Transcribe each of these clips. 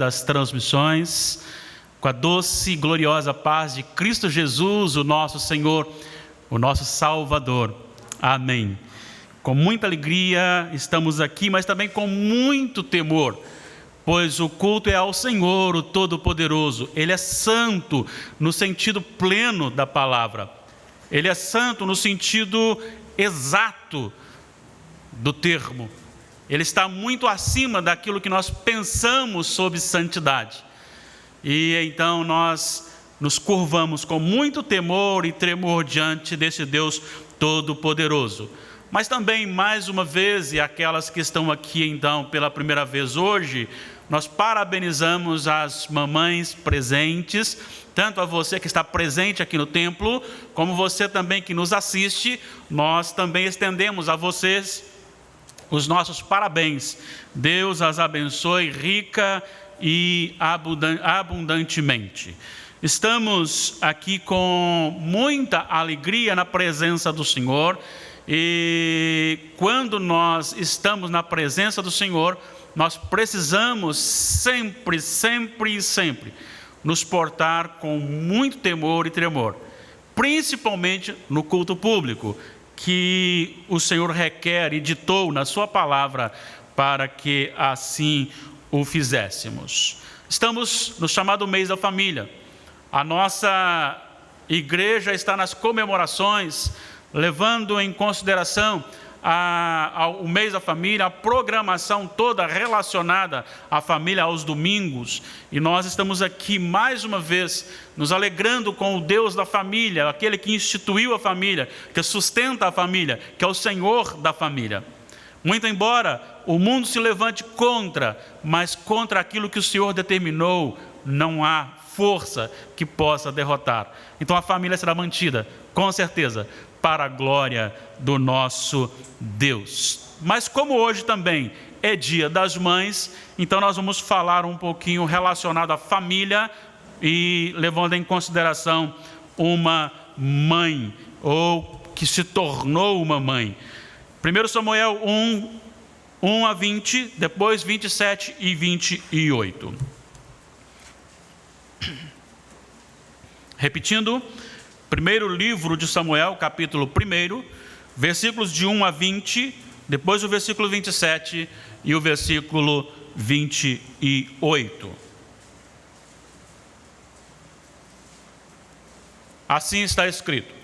das transmissões, com a doce e gloriosa paz de Cristo Jesus, o nosso Senhor, o nosso Salvador. Amém. Com muita alegria estamos aqui, mas também com muito temor, pois o culto é ao Senhor, o Todo-Poderoso. Ele é santo no sentido pleno da palavra. Ele é santo no sentido exato do termo. Ele está muito acima daquilo que nós pensamos sobre santidade. E então nós nos curvamos com muito temor e tremor diante desse Deus Todo-Poderoso. Mas também, mais uma vez, e aquelas que estão aqui então pela primeira vez hoje, nós parabenizamos as mamães presentes, tanto a você que está presente aqui no templo, como você também que nos assiste. Nós também estendemos a vocês os nossos parabéns. Deus as abençoe rica e abundantemente. Estamos aqui com muita alegria na presença do Senhor, e quando nós estamos na presença do Senhor, nós precisamos sempre nos portar com muito temor e tremor, principalmente no culto público, que o Senhor requer e ditou na sua palavra para que assim o fizéssemos. Estamos no chamado mês da família. A nossa igreja está nas comemorações, levando em consideração o mês da família, a programação toda relacionada à família aos domingos. E nós estamos aqui mais uma vez nos alegrando com o Deus da família, aquele que instituiu a família, que sustenta a família, que é o Senhor da família. Muito embora o mundo se levante contra, mas contra aquilo que o Senhor determinou, não há força que possa derrotar. Então a família será mantida, com certeza, para a glória do nosso Deus. Mas como hoje também é dia das mães, então nós vamos falar um pouquinho relacionado à família e levando em consideração uma mãe, ou que se tornou uma mãe. 1 Samuel 1 a 20, depois 27 e 28. Repetindo, primeiro livro de Samuel, capítulo 1, versículos de 1 a 20, depois o versículo 27 e o versículo 28. Assim está escrito: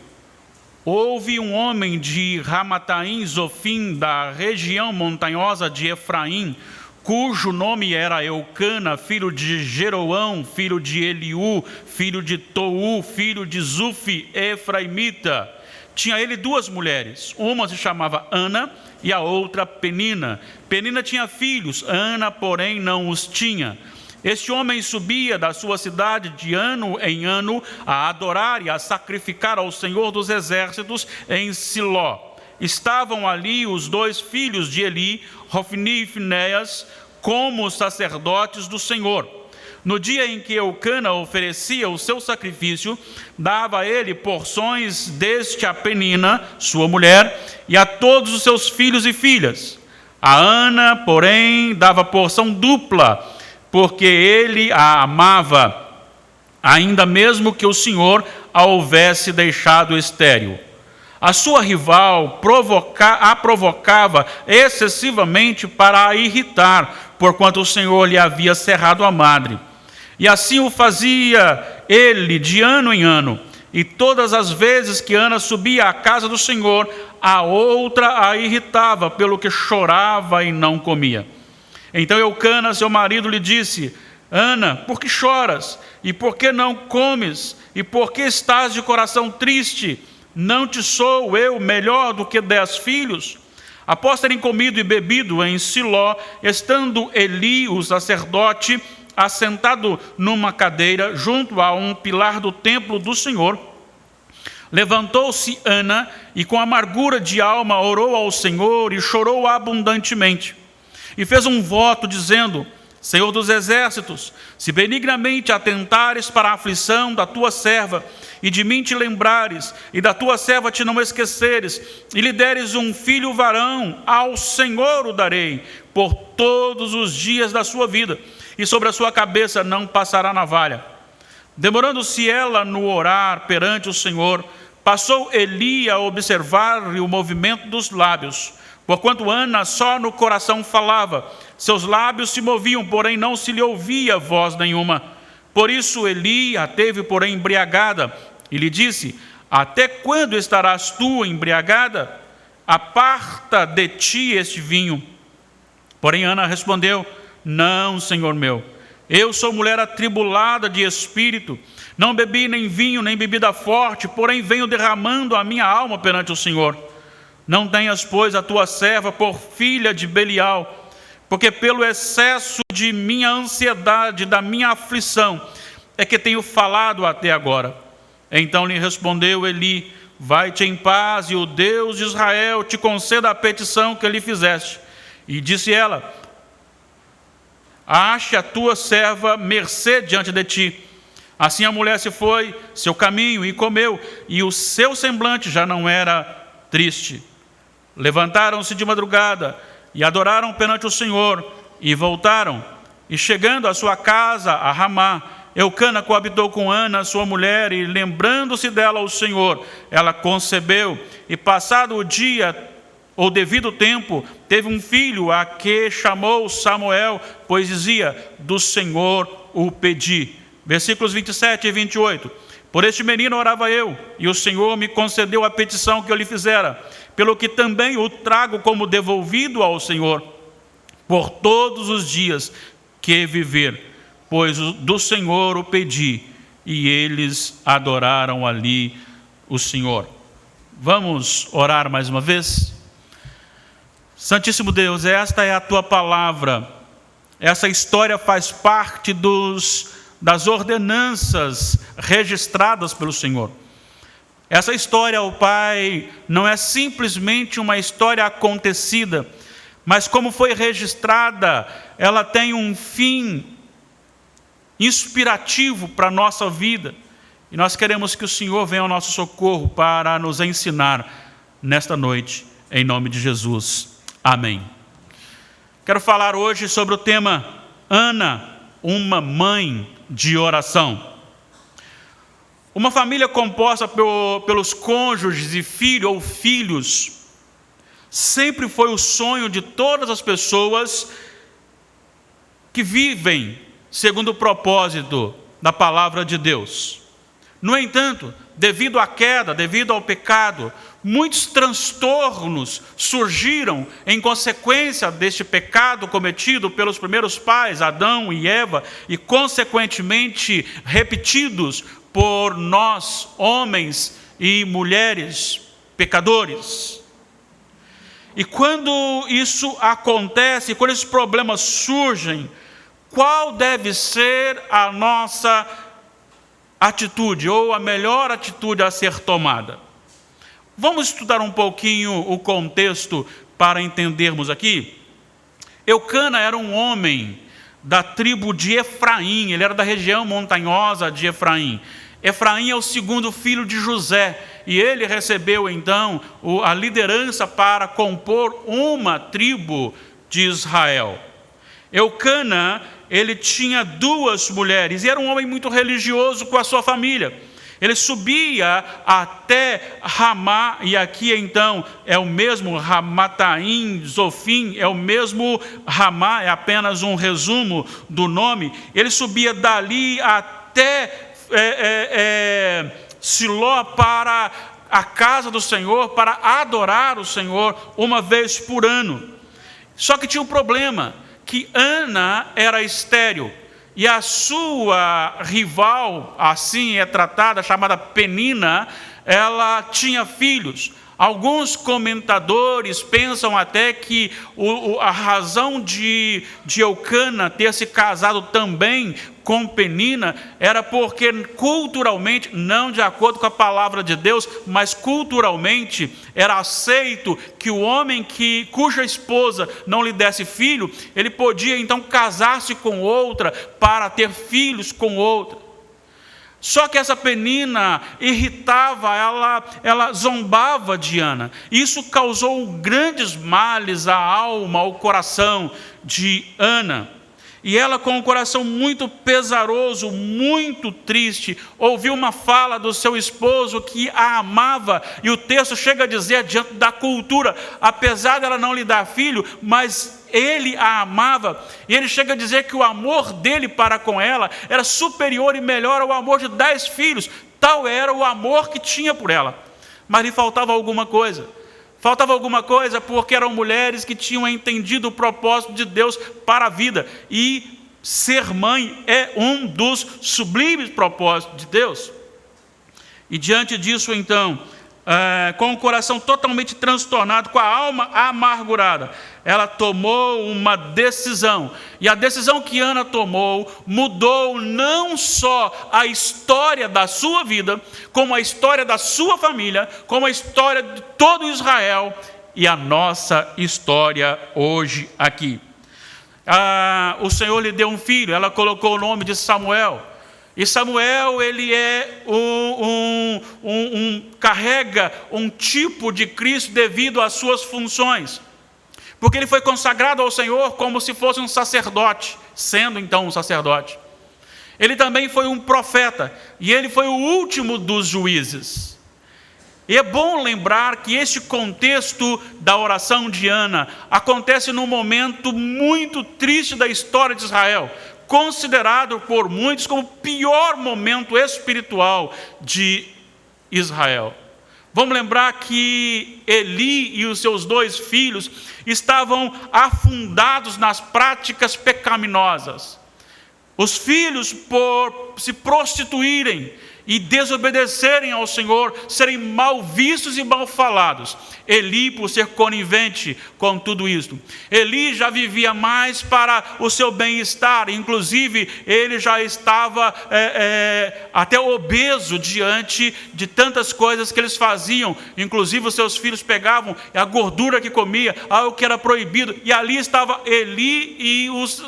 houve um homem de Ramataim Zofim, da região montanhosa de Efraim, cujo nome era Eucana, filho de Jeroão, filho de Eliú, filho de Tou, filho de Zufi, efraimita. Tinha ele duas mulheres, uma se chamava Ana e a outra Penina. Penina tinha filhos, Ana, porém, não os tinha. Este homem subia da sua cidade de ano em ano a adorar e a sacrificar ao Senhor dos Exércitos em Siló. Estavam ali os dois filhos de Eli, Hofni e Finéias, como sacerdotes do Senhor. No dia em que Eucana oferecia o seu sacrifício, dava a ele porções deste a Penina, sua mulher, e a todos os seus filhos e filhas. A Ana, porém, dava porção dupla, porque ele a amava, ainda mesmo que o Senhor a houvesse deixado estéril. A sua rival a provocava excessivamente para a irritar, porquanto o Senhor lhe havia cerrado a madre. E assim o fazia ele de ano em ano. E todas as vezes que Ana subia à casa do Senhor, a outra a irritava, pelo que chorava e não comia. Então Eucana, seu marido, lhe disse: Ana, por que choras? E por que não comes? E por que estás de coração triste? Não te sou eu melhor do que 10 filhos? Após terem comido e bebido em Siló, estando Eli, o sacerdote, assentado numa cadeira junto a um pilar do templo do Senhor, levantou-se Ana e com amargura de alma orou ao Senhor e chorou abundantemente. E fez um voto dizendo: Senhor dos exércitos, se benignamente atentares para a aflição da tua serva, e de mim te lembrares, e da tua serva te não esqueceres, e lhe deres um filho varão, ao Senhor o darei, por todos os dias da sua vida, e sobre a sua cabeça não passará navalha. Demorando-se ela no orar perante o Senhor, passou Eli a observar-lhe o movimento dos lábios, porquanto Ana só no coração falava. Seus lábios se moviam, porém não se lhe ouvia voz nenhuma. Por isso Eli a teve, porém, embriagada, e lhe disse: até quando estarás tu embriagada? Aparta de ti este vinho. Porém Ana respondeu: não, Senhor meu, eu sou mulher atribulada de espírito, não bebi nem vinho, nem bebida forte, porém venho derramando a minha alma perante o Senhor. Não tenhas, pois, a tua serva por filha de Belial, porque pelo excesso de minha ansiedade, da minha aflição, é que tenho falado até agora. Então lhe respondeu Eli: vai-te em paz, e o Deus de Israel te conceda a petição que lhe fizeste. E disse ela: ache a tua serva mercê diante de ti. Assim a mulher se foi seu caminho e comeu, e o seu semblante já não era triste. Levantaram-se de madrugada e adoraram perante o Senhor, e voltaram. E chegando à sua casa, a Ramá, Eucana coabitou com Ana, sua mulher, e lembrando-se dela o Senhor, ela concebeu, e passado o dia, ou devido tempo, teve um filho, a que chamou Samuel, pois dizia: do Senhor o pedi. Versículos 27 e 28. Por este menino orava eu, e o Senhor me concedeu a petição que eu lhe fizera, pelo que também o trago como devolvido ao Senhor, por todos os dias que viver, pois do Senhor o pedi, e eles adoraram ali o Senhor. Vamos orar mais uma vez? Santíssimo Deus, esta é a tua palavra. Essa história faz parte das ordenanças registradas pelo Senhor. Essa história, ó Pai, não é simplesmente uma história acontecida, mas como foi registrada, ela tem um fim inspirativo para a nossa vida. E nós queremos que o Senhor venha ao nosso socorro para nos ensinar nesta noite, em nome de Jesus. Amém. Quero falar hoje sobre o tema Ana, uma mãe de oração. Uma família composta pelos cônjuges e filho ou filhos sempre foi o sonho de todas as pessoas que vivem segundo o propósito da palavra de Deus. No entanto, devido à queda, devido ao pecado, muitos transtornos surgiram em consequência deste pecado cometido pelos primeiros pais, Adão e Eva, e consequentemente repetidos por nós, homens e mulheres pecadores. E quando isso acontece, quando esses problemas surgem, qual deve ser a nossa atitude, ou a melhor atitude a ser tomada? Vamos estudar um pouquinho o contexto para entendermos aqui. Eucana era um homem da tribo de Efraim, ele era da região montanhosa de Efraim. Efraim é o segundo filho de José, e ele recebeu então a liderança para compor uma tribo de Israel. Eucana, ele tinha duas mulheres, e era um homem muito religioso com a sua família. Ele subia até Ramá, e aqui então é o mesmo Ramataim, Zofim, é o mesmo Ramá, é apenas um resumo do nome. Ele subia dali até Siló para a casa do Senhor, para adorar o Senhor uma vez por ano. Só que tinha um problema, que Ana era estéril, e a sua rival, assim é tratada, chamada Penina, ela tinha filhos. Alguns comentadores pensam até que a razão de Eucana ter se casado também com Penina era porque culturalmente, não de acordo com a palavra de Deus, mas culturalmente era aceito que o homem cuja esposa não lhe desse filho, ele podia então casar-se com outra para ter filhos com outra. Só que essa Penina irritava, ela zombava de Ana. Isso causou grandes males à alma, ao coração de Ana. E ela, com o coração muito pesaroso, muito triste, ouviu uma fala do seu esposo que a amava. E o texto chega a dizer, diante da cultura, apesar dela não lhe dar filho, mas ele a amava. E ele chega a dizer que o amor dele para com ela era superior e melhor ao amor de 10 filhos. Tal era o amor que tinha por ela. Mas lhe faltava alguma coisa. Faltava alguma coisa porque eram mulheres que tinham entendido o propósito de Deus para a vida. E ser mãe é um dos sublimes propósitos de Deus. E diante disso, então, com o coração totalmente transtornado, com a alma amargurada, ela tomou uma decisão. E a decisão que Ana tomou mudou não só a história da sua vida, como a história da sua família, como a história de todo Israel e a nossa história hoje aqui. O Senhor lhe deu um filho, ela colocou o nome de Samuel. E Samuel, ele é carrega um tipo de Cristo devido às suas funções. Porque ele foi consagrado ao Senhor como se fosse um sacerdote, sendo então um sacerdote. Ele também foi um profeta, e ele foi o último dos juízes. E é bom lembrar que este contexto da oração de Ana acontece num momento muito triste da história de Israel, considerado por muitos como o pior momento espiritual de Israel. Vamos lembrar que Eli e os seus 2 filhos estavam afundados nas práticas pecaminosas. Os filhos, por se prostituírem e desobedecerem ao Senhor, serem mal vistos e mal falados. Eli, por ser conivente com tudo isto. Eli já vivia mais para o seu bem-estar, inclusive ele já estava até obeso diante de tantas coisas que eles faziam. Inclusive os seus filhos pegavam a gordura que comia, algo que era proibido. E ali estava Eli e os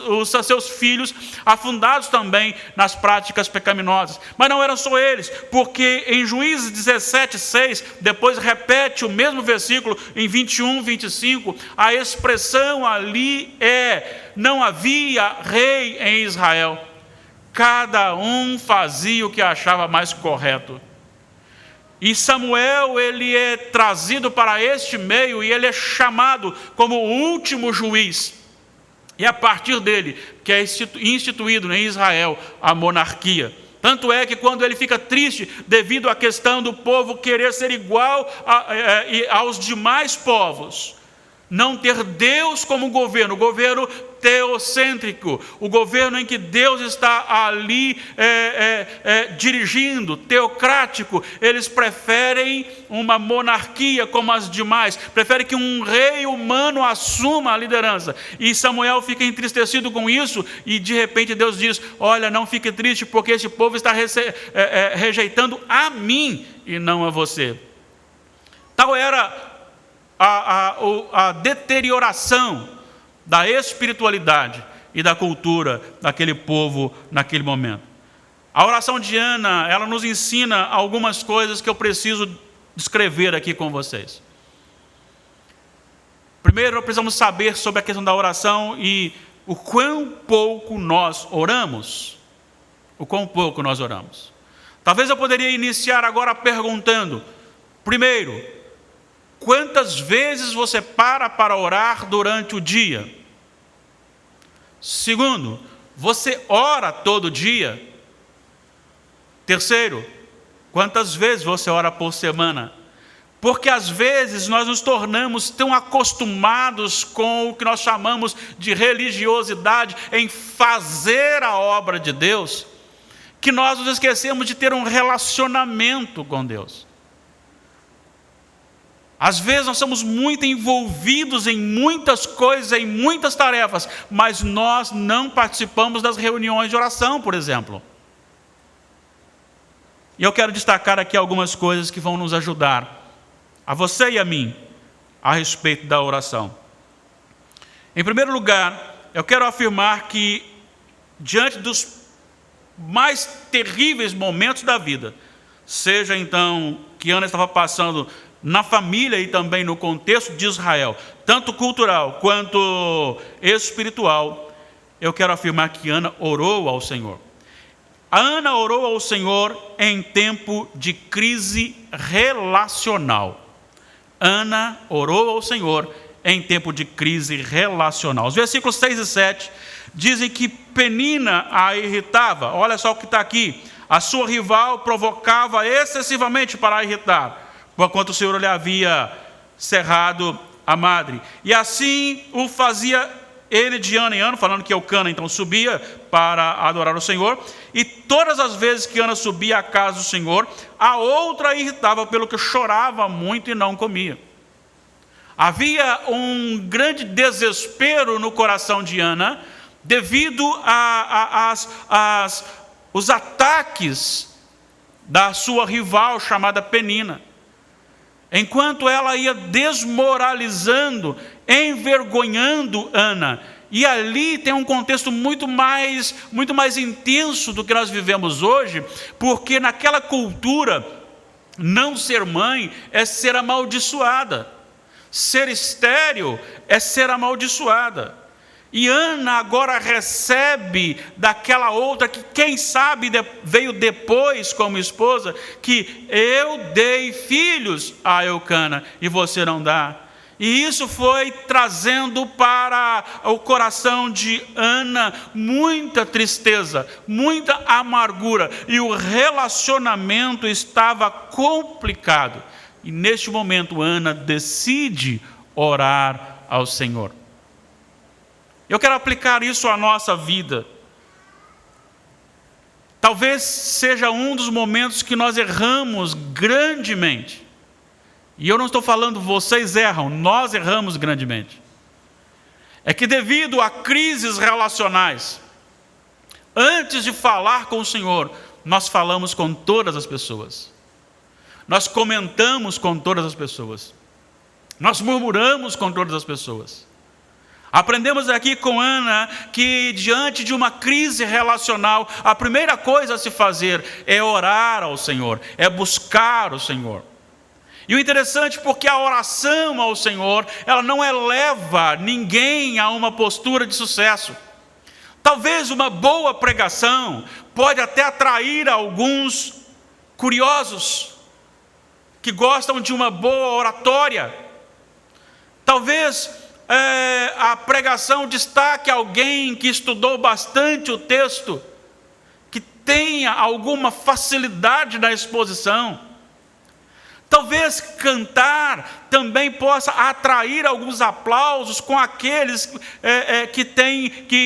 seus filhos afundados também nas práticas pecaminosas. Mas não eram só eles, porque em Juízes 17:6, depois repete o mesmo versículo em 21, 25, a expressão ali não havia rei em Israel, cada um fazia o que achava mais correto. E Samuel, ele é trazido para este meio e ele é chamado como o último juiz. E a partir dele que é instituído em Israel a monarquia. Tanto é que quando ele fica triste devido à questão do povo querer ser igual aos demais povos, não ter Deus como governo, o governo teocêntrico, o governo em que Deus está ali dirigindo, teocrático, eles preferem uma monarquia como as demais, preferem que um rei humano assuma a liderança. E Samuel fica entristecido com isso, e de repente Deus diz: olha, não fique triste, porque esse povo está rejeitando a mim e não a você. Tal era a deterioração da espiritualidade e da cultura daquele povo naquele momento. A oração de Ana, ela nos ensina algumas coisas que eu preciso descrever aqui com vocês. Primeiro, nós precisamos saber sobre a questão da oração e o quão pouco nós oramos. O quão pouco nós oramos. Talvez eu poderia iniciar agora perguntando, primeiro, quantas vezes você para orar durante o dia? Segundo, você ora todo dia? Terceiro, quantas vezes você ora por semana? Porque às vezes nós nos tornamos tão acostumados com o que nós chamamos de religiosidade em fazer a obra de Deus, que nós nos esquecemos de ter um relacionamento com Deus. Às vezes nós somos muito envolvidos em muitas coisas, em muitas tarefas, mas nós não participamos das reuniões de oração, por exemplo. E eu quero destacar aqui algumas coisas que vão nos ajudar, a você e a mim, a respeito da oração. Em primeiro lugar, eu quero afirmar que, diante dos mais terríveis momentos da vida, seja então que Ana estava passando na família e também no contexto de Israel, tanto cultural quanto espiritual, eu quero afirmar que Ana orou ao Senhor. A Ana orou ao Senhor em tempo de crise relacional. Ana orou ao Senhor em tempo de crise relacional. Os versículos 6 e 7 dizem que Penina a irritava. Olha só o que está aqui. A sua rival provocava excessivamente para a irritar, porquanto o Senhor lhe havia cerrado a madre. E assim o fazia ele de ano em ano, falando que Eucana então subia para adorar o Senhor. E todas as vezes que Ana subia à casa do Senhor, a outra a irritava pelo que chorava muito e não comia. Havia um grande desespero no coração de Ana, devido os ataques da sua rival chamada Penina. Enquanto ela ia desmoralizando, envergonhando Ana. E ali tem um contexto muito mais intenso do que nós vivemos hoje, porque naquela cultura, não ser mãe é ser amaldiçoada. Ser estéril é ser amaldiçoada. E Ana agora recebe daquela outra que quem sabe veio depois como esposa, que eu dei filhos a Eucana e você não dá. E isso foi trazendo para o coração de Ana muita tristeza, muita amargura, e o relacionamento estava complicado. E neste momento Ana decide orar ao Senhor. Eu quero aplicar isso à nossa vida. Talvez seja um dos momentos que nós erramos grandemente. E eu não estou falando vocês erram, nós erramos grandemente. É que devido a crises relacionais, antes de falar com o Senhor, nós falamos com todas as pessoas. Nós comentamos com todas as pessoas. Nós murmuramos com todas as pessoas. Aprendemos aqui com Ana que diante de uma crise relacional, a primeira coisa a se fazer é orar ao Senhor, é buscar o Senhor. E o interessante porque a oração ao Senhor, ela não eleva ninguém a uma postura de sucesso. Talvez uma boa pregação pode até atrair alguns curiosos que gostam de uma boa oratória. Talvez a pregação destaque alguém que estudou bastante o texto, que tenha alguma facilidade na exposição. Talvez cantar também possa atrair alguns aplausos com aqueles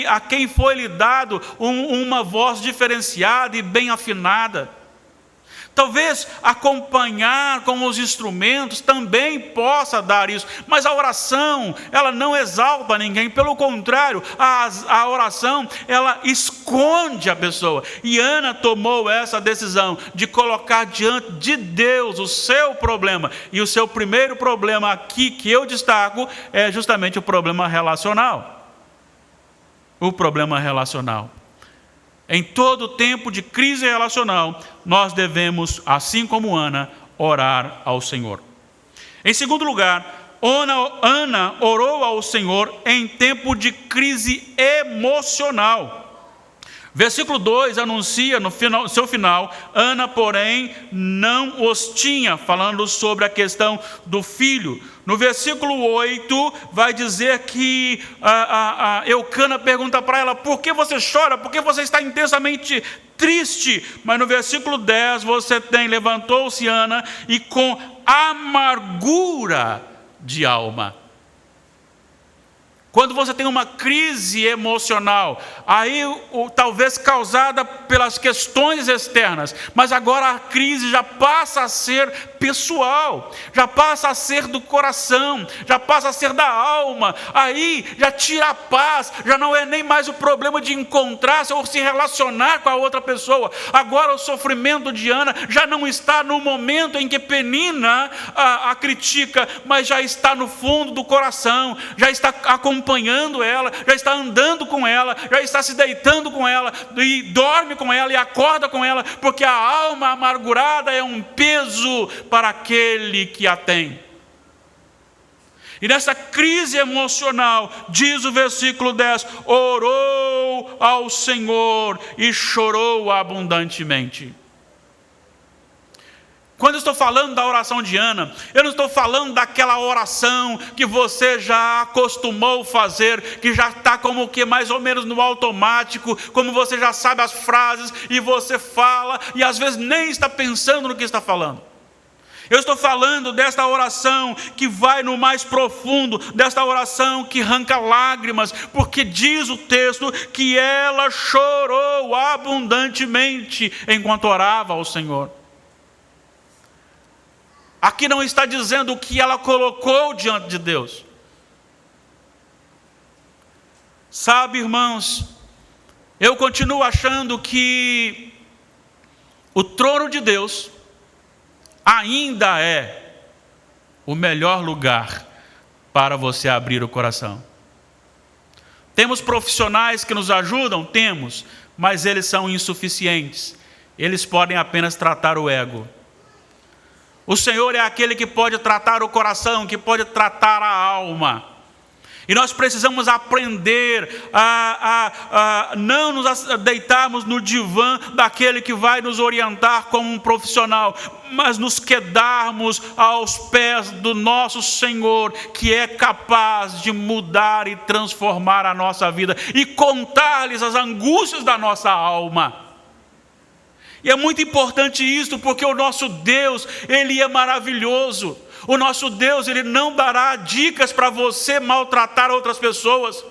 a quem foi lhe dado uma voz diferenciada e bem afinada. Talvez acompanhar com os instrumentos também possa dar isso. Mas a oração, ela não exalta ninguém. Pelo contrário, a oração, ela esconde a pessoa. E Ana tomou essa decisão de colocar diante de Deus o seu problema. E o seu primeiro problema aqui que eu destaco é justamente o problema relacional. O problema relacional. Em todo tempo de crise relacional, nós devemos, assim como Ana, orar ao Senhor. Em segundo lugar, Ana orou ao Senhor em tempo de crise emocional. Versículo 2 anuncia no seu final, Ana, porém, não os tinha, falando sobre a questão do filho. No versículo 8 vai dizer que Eucana pergunta para ela, por que você chora? Por que você está intensamente triste? Mas no versículo 10 você tem, levantou-se Ana e com amargura de alma. Quando você tem uma crise emocional, aí talvez causada pelas questões externas, mas agora a crise já passa a ser pessoal, já passa a ser do coração, já passa a ser da alma, aí já tira a paz, já não é nem mais o problema de encontrar-se ou se relacionar com a outra pessoa. Agora o sofrimento de Ana já não está no momento em que Penina a critica, mas já está no fundo do coração, já está acompanhando ela, já está andando com ela, já está se deitando com ela, e dorme com ela e acorda com ela, porque a alma amargurada é um peso para aquele que a tem. E nessa crise emocional, diz o versículo 10, orou ao Senhor e chorou abundantemente. Quando eu estou falando da oração de Ana, eu não estou falando daquela oração que você já acostumou fazer, que já está como que mais ou menos no automático, como você já sabe as frases e você fala e às vezes nem está pensando no que está falando. Eu estou falando desta oração que vai no mais profundo, desta oração que arranca lágrimas, porque diz o texto que ela chorou abundantemente enquanto orava ao Senhor. Aqui não está dizendo o que ela colocou diante de Deus. Sabe, irmãos, eu continuo achando que o trono de Deus ainda é o melhor lugar para você abrir o coração. Temos profissionais que nos ajudam? Temos, mas eles são insuficientes. Eles podem apenas tratar o ego. O Senhor é aquele que pode tratar o coração, que pode tratar a alma. E nós precisamos aprender a não nos deitarmos no divã daquele que vai nos orientar como um profissional, mas nos quedarmos aos pés do nosso Senhor, que é capaz de mudar e transformar a nossa vida e contar-lhes as angústias da nossa alma. E é muito importante isso, porque o nosso Deus, Ele é maravilhoso. O nosso Deus, Ele não dará dicas para você maltratar outras pessoas.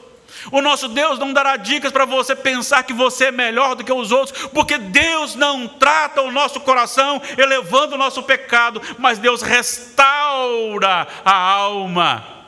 O nosso Deus não dará dicas para você pensar que você é melhor do que os outros, porque Deus não trata o nosso coração elevando o nosso pecado, mas Deus restaura a alma.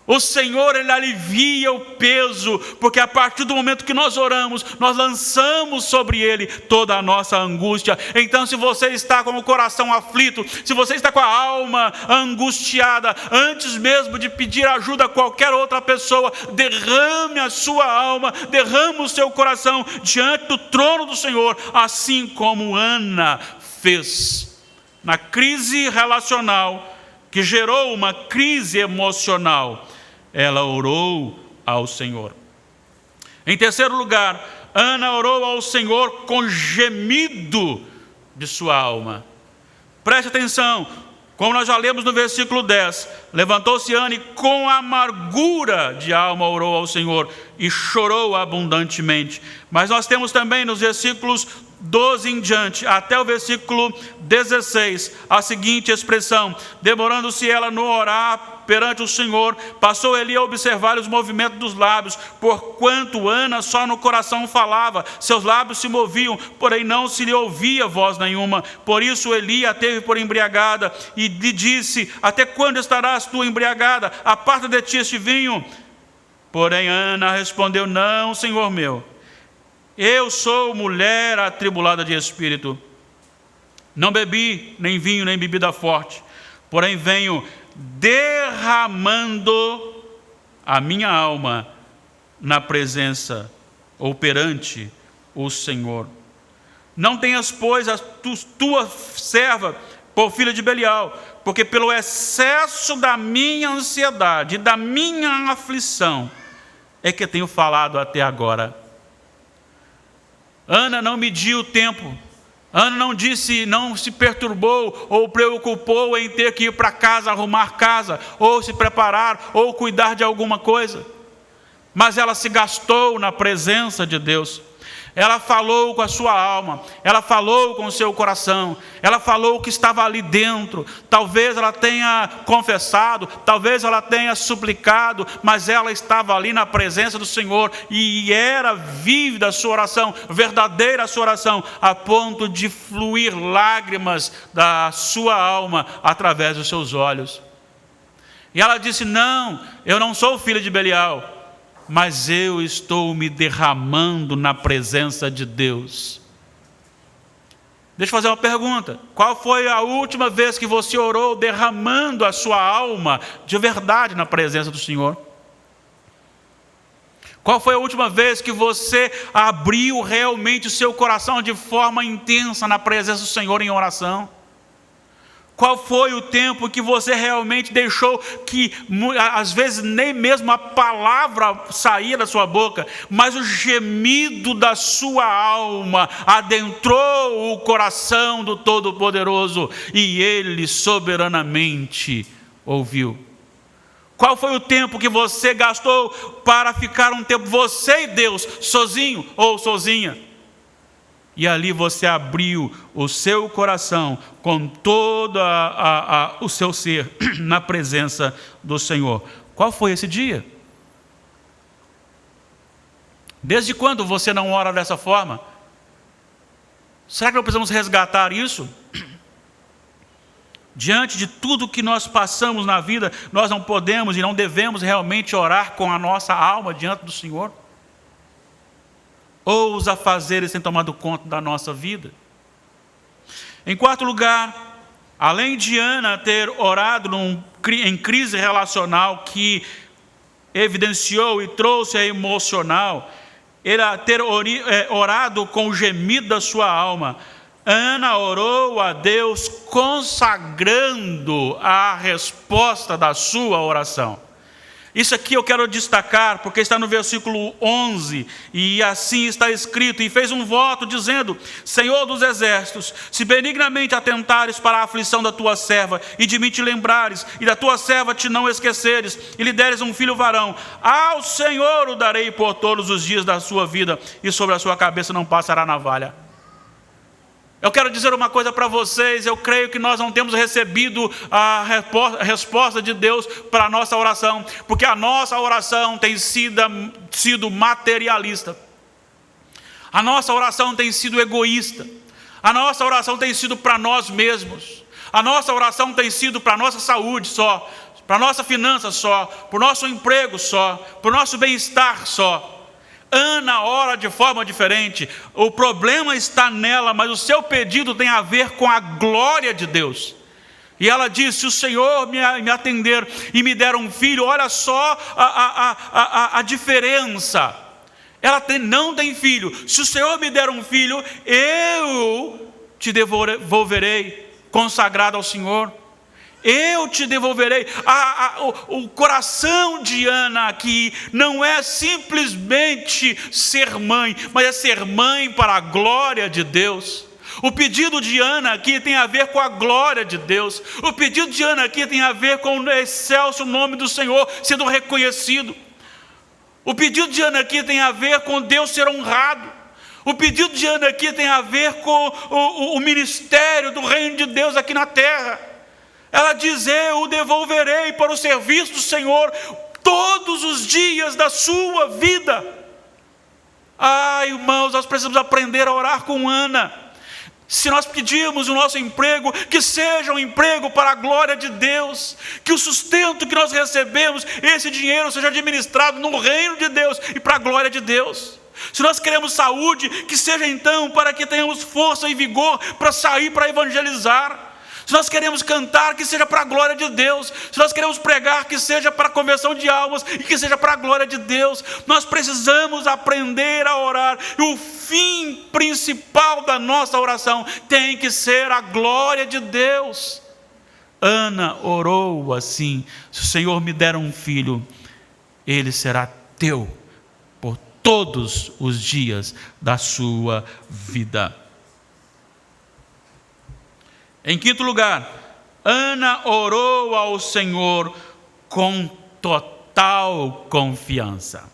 O Senhor, Ele alivia o peso, porque a partir do momento que nós oramos, nós lançamos sobre Ele toda a nossa angústia. Então, se você está com o coração aflito, se você está com a alma angustiada, antes mesmo de pedir ajuda a qualquer outra pessoa, derrame a sua alma, derrame o seu coração diante do trono do Senhor, assim como Ana fez na crise relacional, que gerou uma crise emocional. Ela orou ao Senhor. Em terceiro lugar, Ana orou ao Senhor com gemido de sua alma. Preste atenção, como nós já lemos no versículo 10, levantou-se Ana e com amargura de alma orou ao Senhor e chorou abundantemente. Mas nós temos também nos versículos 12 em diante, até o versículo 16, a seguinte expressão: demorando-se ela no orar perante o Senhor, passou Eli a observar os movimentos dos lábios, porquanto Ana só no coração falava, seus lábios se moviam, porém não se lhe ouvia voz nenhuma. Por isso Eli a teve por embriagada e lhe disse: até quando estarás tu embriagada? Aparta de ti este vinho. Porém Ana respondeu: não, Senhor meu, eu sou mulher atribulada de espírito. Não bebi nem vinho, nem bebida forte, porém venho derramando a minha alma na presença ou perante o Senhor. Não tenhas, pois, a tua serva por filha de Belial, porque pelo excesso da minha ansiedade e da minha aflição é que tenho falado até agora. Ana não mediu o tempo. Ana não se perturbou ou preocupou em ter que ir para casa, arrumar casa, ou se preparar, ou cuidar de alguma coisa. Mas ela se gastou na presença de Deus. Ela falou com a sua alma, ela falou com o seu coração, ela falou o que estava ali dentro. Talvez ela tenha confessado, talvez ela tenha suplicado, mas ela estava ali na presença do Senhor e era vívida a sua oração, verdadeira a sua oração, a ponto de fluir lágrimas da sua alma através dos seus olhos. E ela disse: não, eu não sou filha de Belial, mas eu estou me derramando na presença de Deus. Deixa eu fazer uma pergunta: qual foi a última vez que você orou derramando a sua alma de verdade na presença do Senhor? Qual foi a última vez que você abriu realmente o seu coração de forma intensa na presença do Senhor em oração? Qual foi o tempo que você realmente deixou que, às vezes, nem mesmo a palavra saía da sua boca, mas o gemido da sua alma adentrou o coração do Todo-Poderoso e Ele soberanamente ouviu? Qual foi o tempo que você gastou para ficar um tempo, você e Deus, sozinho ou sozinha? E ali você abriu o seu coração com todo o seu ser na presença do Senhor. Qual foi esse dia? Desde quando você não ora dessa forma? Será que nós precisamos resgatar isso? Diante de tudo que nós passamos na vida, nós não podemos e não devemos realmente orar com a nossa alma diante do Senhor? Ousa fazer e sem tomado conta da nossa vida. Em quarto lugar, além de Ana ter orado em crise relacional que evidenciou e trouxe a emocional, ela ter orado com o gemido da sua alma, Ana orou a Deus consagrando a resposta da sua oração. Isso aqui eu quero destacar, porque está no versículo 11, e assim está escrito, e fez um voto dizendo: Senhor dos exércitos, se benignamente atentares para a aflição da tua serva, e de mim te lembrares, e da tua serva te não esqueceres, e lhe deres um filho varão, ao Senhor o darei por todos os dias da sua vida, e sobre a sua cabeça não passará navalha. Eu quero dizer uma coisa para vocês, eu creio que nós não temos recebido a resposta de Deus para a nossa oração, porque a nossa oração tem sido materialista, a nossa oração tem sido egoísta, a nossa oração tem sido para nós mesmos, a nossa oração tem sido para a nossa saúde só, para a nossa finança só, para o nosso emprego só, para o nosso bem-estar só. Ana ora de forma diferente. O problema está nela, mas o seu pedido tem a ver com a glória de Deus. E ela diz: se o Senhor me atender e me der um filho, olha só a diferença. Ela não tem filho. Se o Senhor me der um filho, eu te devolverei consagrado ao Senhor. Eu te devolverei. O coração de Ana aqui não é simplesmente ser mãe, mas é ser mãe para a glória de Deus. O pedido de Ana aqui tem a ver com a glória de Deus. O pedido de Ana aqui tem a ver com o excelso nome do Senhor sendo reconhecido. O pedido de Ana aqui tem a ver com Deus ser honrado. O pedido de Ana aqui tem a ver com o ministério do reino de Deus aqui na terra. Ela diz: eu o devolverei para o serviço do Senhor todos os dias da sua vida. Irmãos, nós precisamos aprender a orar com Ana. Se nós pedirmos o nosso emprego, que seja um emprego para a glória de Deus, que o sustento que nós recebemos, esse dinheiro seja administrado no reino de Deus e para a glória de Deus. Se nós queremos saúde, que seja então para que tenhamos força e vigor para sair para evangelizar. Se nós queremos cantar, que seja para a glória de Deus. Se nós queremos pregar, que seja para a conversão de almas e que seja para a glória de Deus. Nós precisamos aprender a orar. E o fim principal da nossa oração tem que ser a glória de Deus. Ana orou assim: se o Senhor me der um filho, ele será teu por todos os dias da sua vida. Em quinto lugar, Ana orou ao Senhor com total confiança.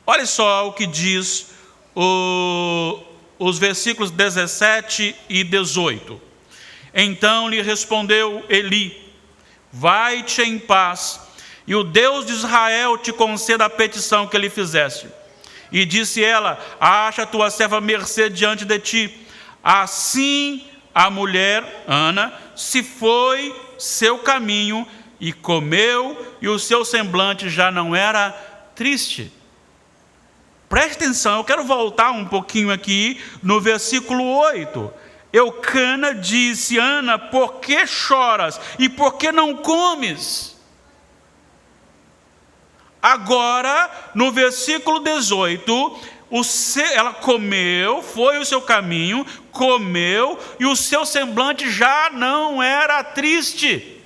Olha só o que diz os versículos 17 e 18. Então lhe respondeu Eli: vai-te em paz, e o Deus de Israel te conceda a petição que lhe fizeste. E disse ela: acha a tua serva mercê diante de ti. Assim a mulher, Ana, se foi seu caminho e comeu, e o seu semblante já não era triste. Preste atenção, eu quero voltar um pouquinho aqui no versículo 8. Eucana disse: Ana, por que choras e por que não comes? Agora, no versículo 18, ela comeu, foi o seu caminho, comeu, e o seu semblante já não era triste.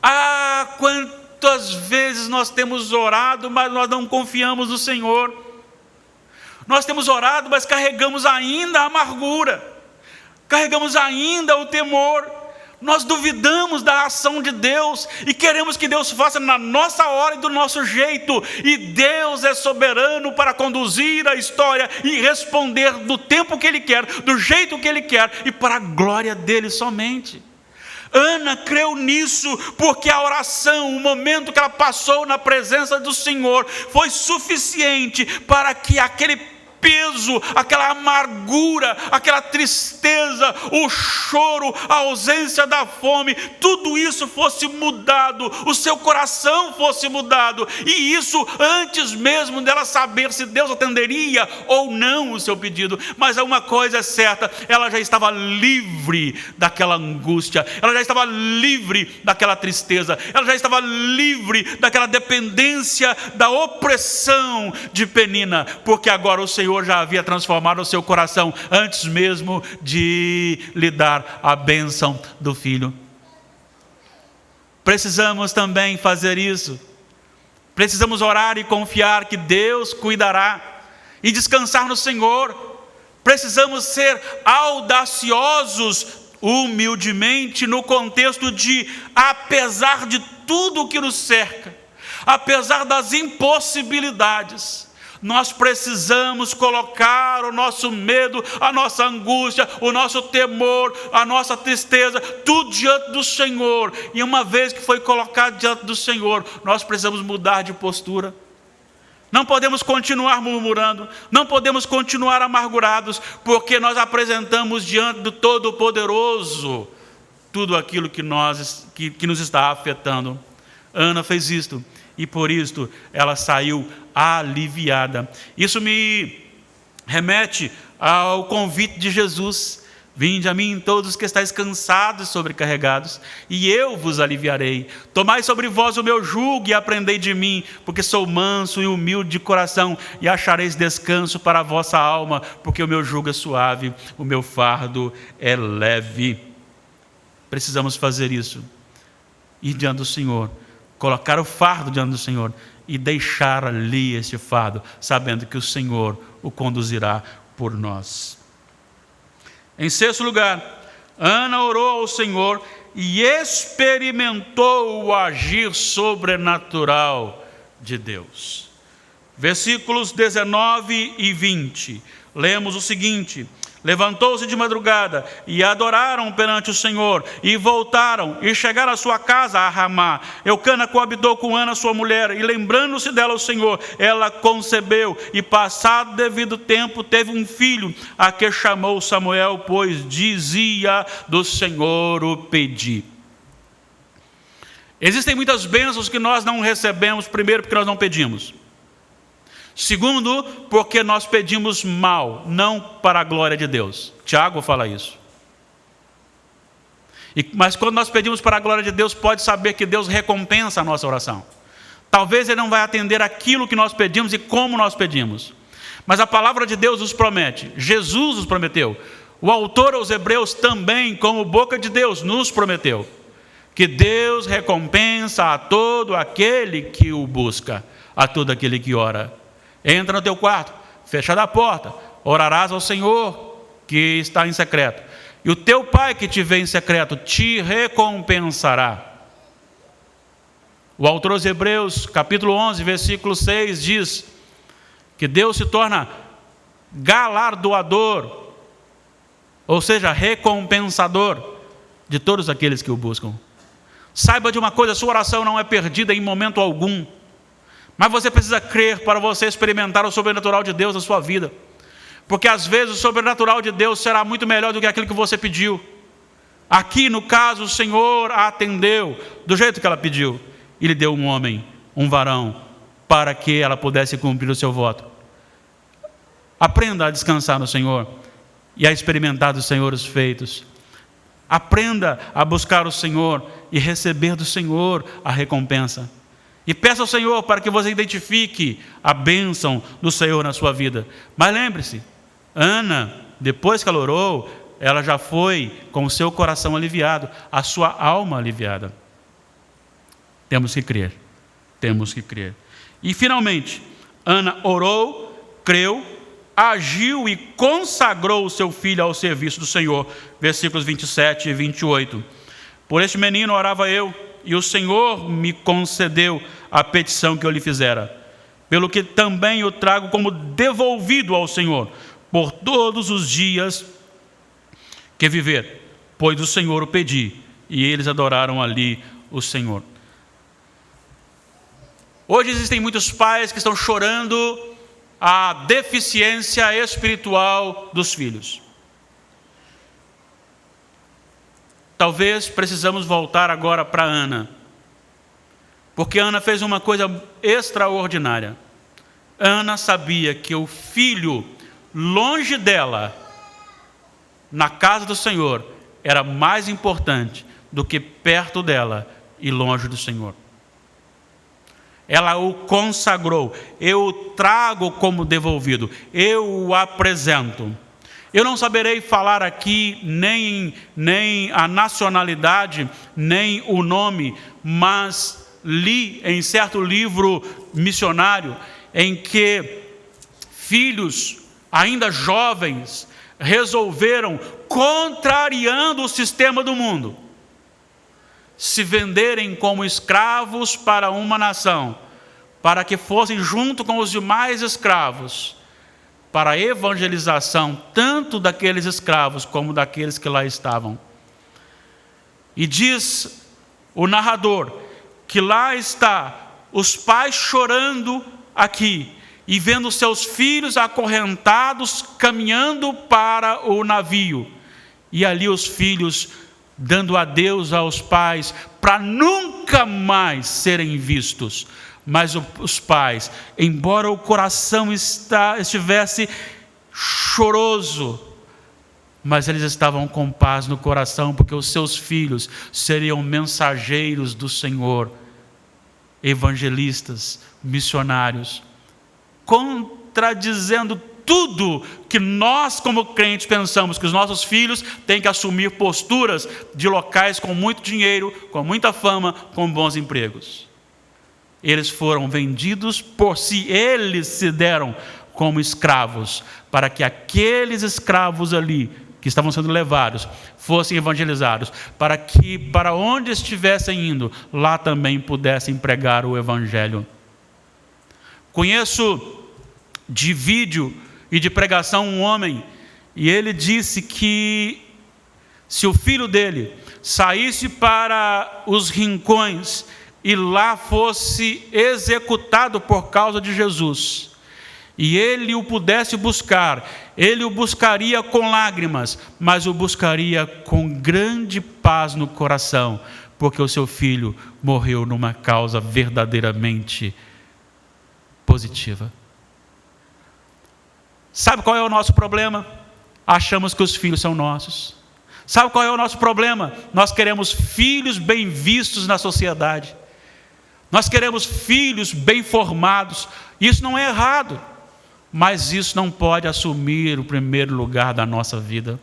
Ah, quantas vezes nós temos orado, mas nós não confiamos no Senhor. Nós temos orado, mas carregamos ainda a amargura, carregamos ainda o temor. Nós duvidamos da ação de Deus e queremos que Deus faça na nossa hora e do nosso jeito. E Deus é soberano para conduzir a história e responder do tempo que Ele quer, do jeito que Ele quer e para a glória dEle somente. Ana creu nisso porque a oração, o momento que ela passou na presença do Senhor foi suficiente para que aquele peso, aquela amargura, aquela tristeza, o choro, a ausência da fome, tudo isso fosse mudado, o seu coração fosse mudado, e isso antes mesmo dela saber se Deus atenderia ou não o seu pedido. Mas uma coisa é certa, ela já estava livre daquela angústia, ela já estava livre daquela tristeza, ela já estava livre daquela dependência, da opressão de Penina, porque agora o Senhor já havia transformado o seu coração antes mesmo de lhe dar a bênção do filho. Precisamos também fazer isso. Precisamos orar e confiar que Deus cuidará e descansar no Senhor. Precisamos ser audaciosos, humildemente, no contexto de, apesar de tudo o que nos cerca, apesar das impossibilidades, nós precisamos colocar o nosso medo, a nossa angústia, o nosso temor, a nossa tristeza, tudo diante do Senhor. E uma vez que foi colocado diante do Senhor, nós precisamos mudar de postura. Não podemos continuar murmurando, não podemos continuar amargurados, porque nós apresentamos diante do Todo-Poderoso tudo aquilo que nos está afetando. Ana fez isto, e por isto ela saiu aliviada. Isso me remete ao convite de Jesus: vinde a mim todos os que estáis cansados e sobrecarregados, e eu vos aliviarei. Tomai sobre vós o meu jugo e aprendei de mim, porque sou manso e humilde de coração, e achareis descanso para a vossa alma, porque o meu jugo é suave, o meu fardo é leve. Precisamos fazer isso, ir diante do Senhor, colocar o fardo diante do Senhor e deixar ali esse fardo, sabendo que o Senhor o conduzirá por nós. Em sexto lugar, Ana orou ao Senhor e experimentou o agir sobrenatural de Deus. Versículos 19 e 20, lemos o seguinte: levantou-se de madrugada e adoraram perante o Senhor, e voltaram e chegaram à sua casa a Ramá. Eucana coabitou com Ana sua mulher, e lembrando-se dela o Senhor, ela concebeu, e passado devido tempo teve um filho, a que chamou Samuel, pois dizia: do Senhor o pedi. Existem muitas bênçãos que nós não recebemos, primeiro porque nós não pedimos, segundo, porque nós pedimos mal, não para a glória de Deus. Tiago fala isso. Mas quando nós pedimos para a glória de Deus, pode saber que Deus recompensa a nossa oração. Talvez Ele não vai atender aquilo que nós pedimos e como nós pedimos, mas a palavra de Deus nos promete, Jesus nos prometeu, o autor aos Hebreus também, como boca de Deus, nos prometeu, que Deus recompensa a todo aquele que o busca, a todo aquele que ora. Entra no teu quarto, fechada a porta, orarás ao Senhor que está em secreto, e o teu Pai que te vê em secreto te recompensará. O autor aos Hebreus, capítulo 11, versículo 6, diz que Deus se torna galardoador, ou seja, recompensador de todos aqueles que o buscam. Saiba de uma coisa: sua oração não é perdida em momento algum, mas você precisa crer para você experimentar o sobrenatural de Deus na sua vida, porque às vezes o sobrenatural de Deus será muito melhor do que aquilo que você pediu. Aqui no caso, o Senhor a atendeu do jeito que ela pediu, e lhe deu um homem, um varão, para que ela pudesse cumprir o seu voto. Aprenda a descansar no Senhor e a experimentar do Senhor os feitos. Aprenda a buscar o Senhor e receber do Senhor a recompensa. E peça ao Senhor para que você identifique a bênção do Senhor na sua vida. Mas lembre-se, Ana, depois que ela orou, ela já foi com o seu coração aliviado, a sua alma aliviada. Temos que crer. Temos que crer. E finalmente, Ana orou, creu, agiu e consagrou o seu filho ao serviço do Senhor. Versículos 27 e 28. Por este menino orava eu, e o Senhor me concedeu a petição que eu lhe fizera. Pelo que também o trago como devolvido ao Senhor, por todos os dias que viver, pois do Senhor o pedi. E eles adoraram ali o Senhor. Hoje existem muitos pais que estão chorando a deficiência espiritual dos filhos. Talvez precisamos voltar agora para Ana, porque Ana fez uma coisa extraordinária. Ana sabia que o filho longe dela, na casa do Senhor, era mais importante do que perto dela e longe do Senhor. Ela o consagrou. Eu o trago como devolvido. Eu o apresento. Eu não saberei falar aqui nem a nacionalidade, nem o nome, mas li em certo livro missionário em que filhos ainda jovens resolveram, contrariando o sistema do mundo, se venderem como escravos para uma nação, para que fossem junto com os demais escravos, para a evangelização tanto daqueles escravos como daqueles que lá estavam. E diz o narrador que lá está os pais chorando aqui e vendo seus filhos acorrentados caminhando para o navio, e ali os filhos dando adeus aos pais para nunca mais serem vistos. Mas os pais, embora o coração estivesse choroso, mas eles estavam com paz no coração, porque os seus filhos seriam mensageiros do Senhor, evangelistas, missionários, contradizendo tudo que nós como crentes pensamos, que os nossos filhos têm que assumir posturas de locais com muito dinheiro, com muita fama, com bons empregos. Eles foram vendidos por si, eles se deram como escravos, para que aqueles escravos ali, que estavam sendo levados, fossem evangelizados, para que para onde estivessem indo, lá também pudessem pregar o evangelho. Conheço de vídeo e de pregação um homem, e ele disse que se o filho dele saísse para os rincões e lá fosse executado por causa de Jesus, e ele o pudesse buscar, ele o buscaria com lágrimas, mas o buscaria com grande paz no coração, porque o seu filho morreu numa causa verdadeiramente positiva. Sabe qual é o nosso problema? Achamos que os filhos são nossos. Sabe qual é o nosso problema? Nós queremos filhos bem vistos na sociedade. Nós queremos filhos bem formados. Isso não é errado, mas isso não pode assumir o primeiro lugar da nossa vida.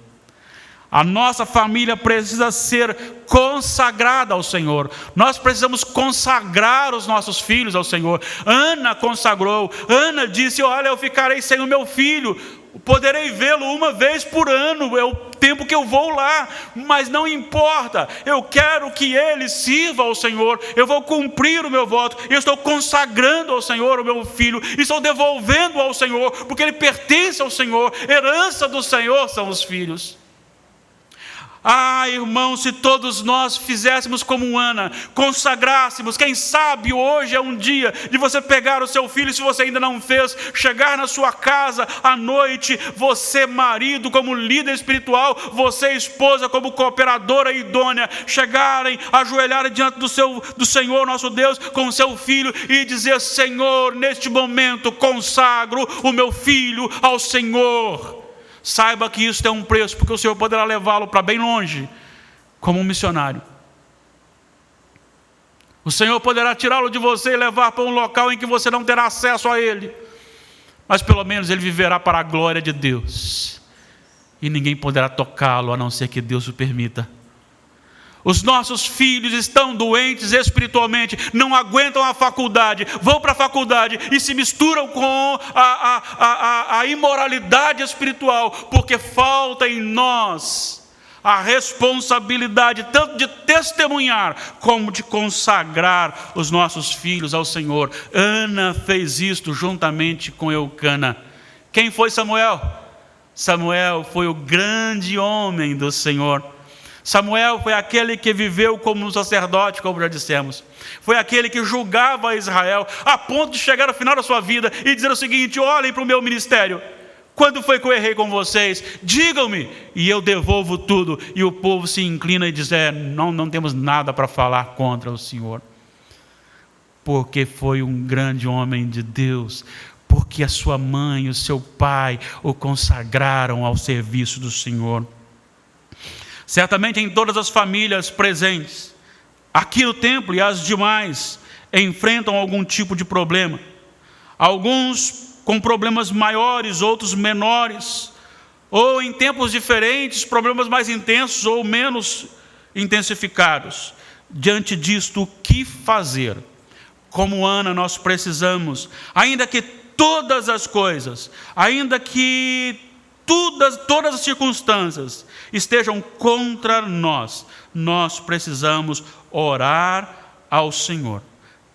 A nossa família precisa ser consagrada ao Senhor. Nós precisamos consagrar os nossos filhos ao Senhor. Ana consagrou. Ana disse: olha, eu ficarei sem o meu filho, poderei vê-lo uma vez por ano, é o tempo que eu vou lá, mas não importa, eu quero que ele sirva ao Senhor, eu vou cumprir o meu voto, eu estou consagrando ao Senhor o meu filho, e estou devolvendo ao Senhor, porque ele pertence ao Senhor, herança do Senhor são os filhos. Ah, irmãos, se todos nós fizéssemos como Ana, consagrássemos, quem sabe hoje é um dia de você pegar o seu filho, se você ainda não fez, chegar na sua casa à noite, você marido como líder espiritual, você esposa como cooperadora idônea, chegarem, ajoelharem diante do Senhor nosso Deus com o seu filho e dizer: Senhor, neste momento consagro o meu filho ao Senhor. Saiba que isso tem um preço, porque o Senhor poderá levá-lo para bem longe, como um missionário. O Senhor poderá tirá-lo de você e levar para um local em que você não terá acesso a ele. Mas pelo menos ele viverá para a glória de Deus. E ninguém poderá tocá-lo, a não ser que Deus o permita. Os nossos filhos estão doentes espiritualmente, não aguentam a faculdade, vão para a faculdade e se misturam com a imoralidade espiritual, porque falta em nós a responsabilidade tanto de testemunhar como de consagrar os nossos filhos ao Senhor. Ana fez isto juntamente com Eucana. Quem foi Samuel? Samuel foi o grande homem do Senhor. Samuel foi aquele que viveu como um sacerdote, como já dissemos. Foi aquele que julgava Israel, a ponto de chegar ao final da sua vida e dizer o seguinte: olhem para o meu ministério. Quando foi que eu errei com vocês? Digam-me, e eu devolvo tudo. E o povo se inclina e diz: não temos nada para falar contra o Senhor. Porque foi um grande homem de Deus. Porque a sua mãe e o seu pai o consagraram ao serviço do Senhor. Certamente em todas as famílias presentes, aqui no templo e as demais, enfrentam algum tipo de problema. Alguns com problemas maiores, outros menores, ou em tempos diferentes, problemas mais intensos ou menos intensificados. Diante disto, o que fazer? Como Ana, nós precisamos, ainda que todas as coisas, ainda que todas as circunstâncias estejam contra nós, nós precisamos orar ao Senhor.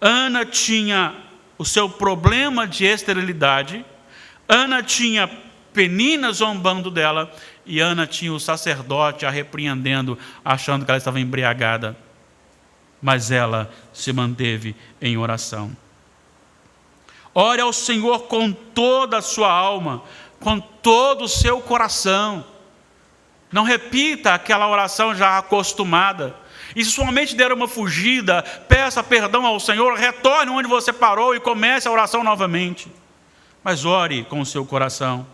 Ana tinha o seu problema de esterilidade, Ana tinha Penina zombando dela, e Ana tinha o sacerdote a repreendendo, achando que ela estava embriagada. Mas ela se manteve em oração. Ore ao Senhor com toda a sua alma, com todo o seu coração. Não repita aquela oração já acostumada. E se sua mente der uma fugida, peça perdão ao Senhor, retorne onde você parou e comece a oração novamente. Mas ore com o seu coração.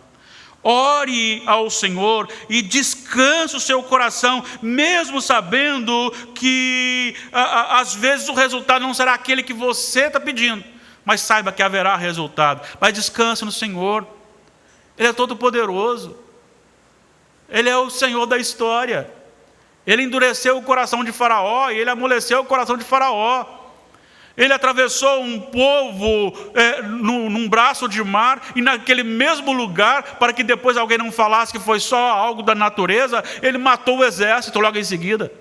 Ore ao Senhor e descanse o seu coração, mesmo sabendo que às vezes o resultado não será aquele que você está pedindo. Mas saiba que haverá resultado. Mas descanse no Senhor. Ele é todo poderoso. Ele é o Senhor da história. Ele endureceu o coração de Faraó e ele amoleceu o coração de Faraó. Ele atravessou um povo num braço de mar e naquele mesmo lugar, para que depois alguém não falasse que foi só algo da natureza, ele matou o exército logo em seguida.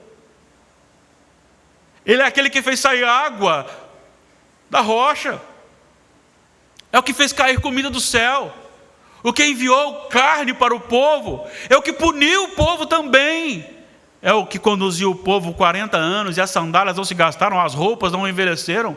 Ele é aquele que fez sair água da rocha. É o que fez cair comida do céu. O que enviou carne para o povo. É o que puniu o povo também. É o que conduziu o povo 40 anos e as sandálias não se gastaram, as roupas não envelheceram.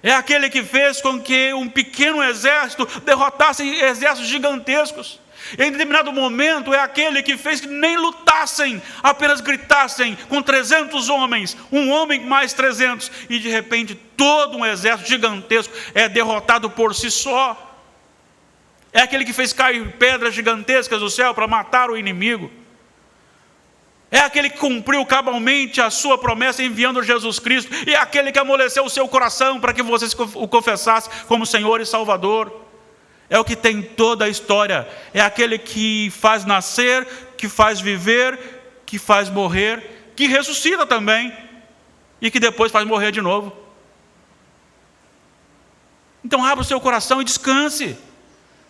É aquele que fez com que um pequeno exército derrotasse exércitos gigantescos. Em determinado momento é aquele que fez que nem lutassem, apenas gritassem com 300 homens, um homem mais 300, e de repente todo um exército gigantesco é derrotado por si só. É aquele que fez cair pedras gigantescas do céu para matar o inimigo. É aquele que cumpriu cabalmente a sua promessa enviando Jesus Cristo. E é aquele que amoleceu o seu coração para que você o confessasse como Senhor e Salvador. É o que tem toda a história. É aquele que faz nascer, que faz viver, que faz morrer, que ressuscita também e que depois faz morrer de novo. Então abra o seu coração e descanse.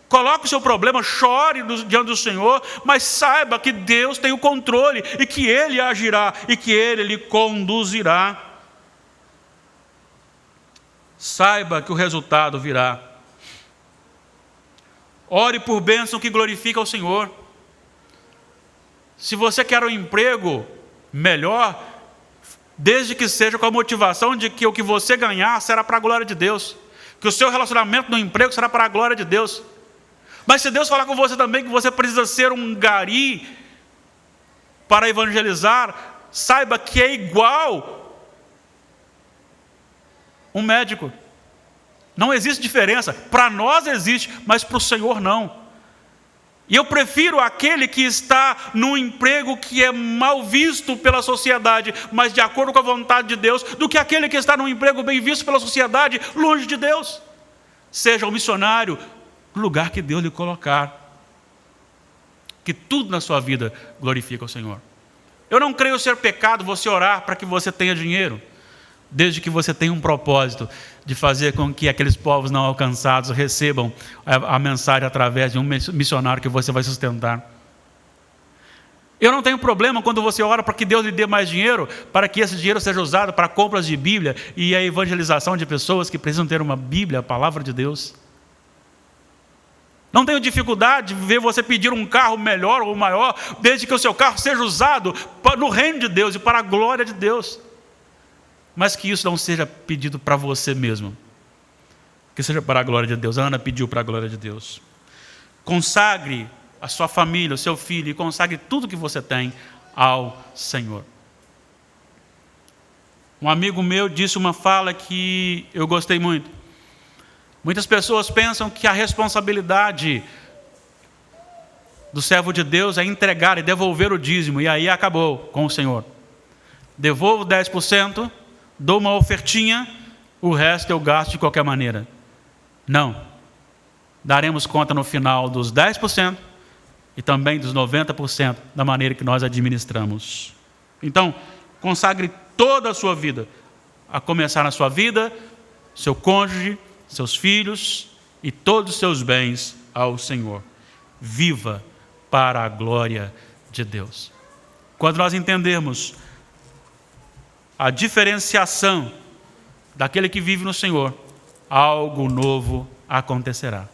Coloque o seu problema, chore diante do Senhor, mas saiba que Deus tem o controle e que Ele agirá e que Ele lhe conduzirá. Saiba que o resultado virá. Ore por bênção que glorifica ao Senhor. Se você quer um emprego melhor, desde que seja com a motivação de que o que você ganhar será para a glória de Deus, que o seu relacionamento no emprego será para a glória de Deus. Mas se Deus falar com você também que você precisa ser um gari para evangelizar, saiba que é igual um médico. Não existe diferença. Para nós existe, mas para o Senhor não. E eu prefiro aquele que está num emprego que é mal visto pela sociedade, mas de acordo com a vontade de Deus, do que aquele que está num emprego bem visto pela sociedade, longe de Deus. Seja um missionário no lugar que Deus lhe colocar. Que tudo na sua vida glorifique ao Senhor. Eu não creio ser pecado você orar para que você tenha dinheiro, desde que você tenha um propósito de fazer com que aqueles povos não alcançados recebam a mensagem através de um missionário que você vai sustentar. Eu não tenho problema quando você ora para que Deus lhe dê mais dinheiro, para que esse dinheiro seja usado para compras de Bíblia e a evangelização de pessoas que precisam ter uma Bíblia, a palavra de Deus. Não tenho dificuldade de ver você pedir um carro melhor ou maior, desde que o seu carro seja usado no reino de Deus e para a glória de Deus. Mas que isso não seja pedido para você mesmo, que seja para a glória de Deus. A Ana pediu para a glória de Deus. Consagre a sua família, o seu filho, e consagre tudo que você tem ao Senhor. Um amigo meu disse uma fala que eu gostei muito. Muitas pessoas pensam que a responsabilidade do servo de Deus é entregar e devolver o dízimo, e aí acabou com o Senhor. Devolvo 10%, dou uma ofertinha, o resto eu gasto de qualquer maneira. Não. Daremos conta no final dos 10% e também dos 90% da maneira que nós administramos. Então, consagre toda a sua vida, a começar na sua vida, seu cônjuge, seus filhos e todos os seus bens ao Senhor. Viva para a glória de Deus. Quando nós entendermos a diferenciação daquele que vive no Senhor, algo novo acontecerá.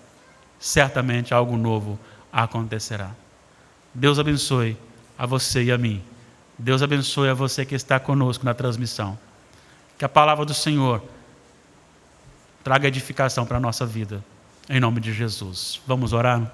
Certamente algo novo acontecerá. Deus abençoe a você e a mim. Deus abençoe a você que está conosco na transmissão. Que a palavra do Senhor traga edificação para a nossa vida. Em nome de Jesus. Vamos orar?